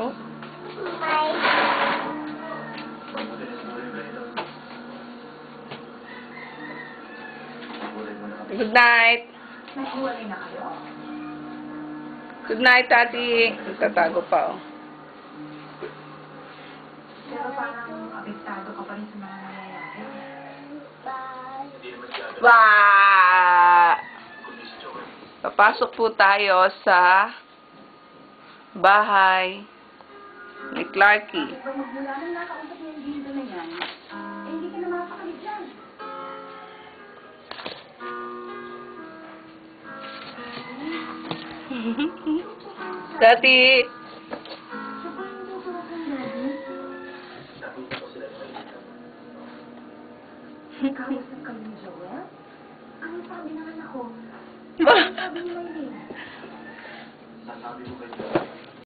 Oh. Good night. Naghiwalay na kayo? Good night, Tati. Tatago pa, oh. Pero parang apektado ka pa rin sa mga nangyayari. Wah! Papasok po tayo sa bahay ni Clarky. Kung magmula nang nakausap niya yung dito na yan, eh hindi ka na makakalit dyan. Tati! Kausap kami ni Joel? Ano sabi naman ako? Ano sabi ni Maylene? Sasabi ko kayo.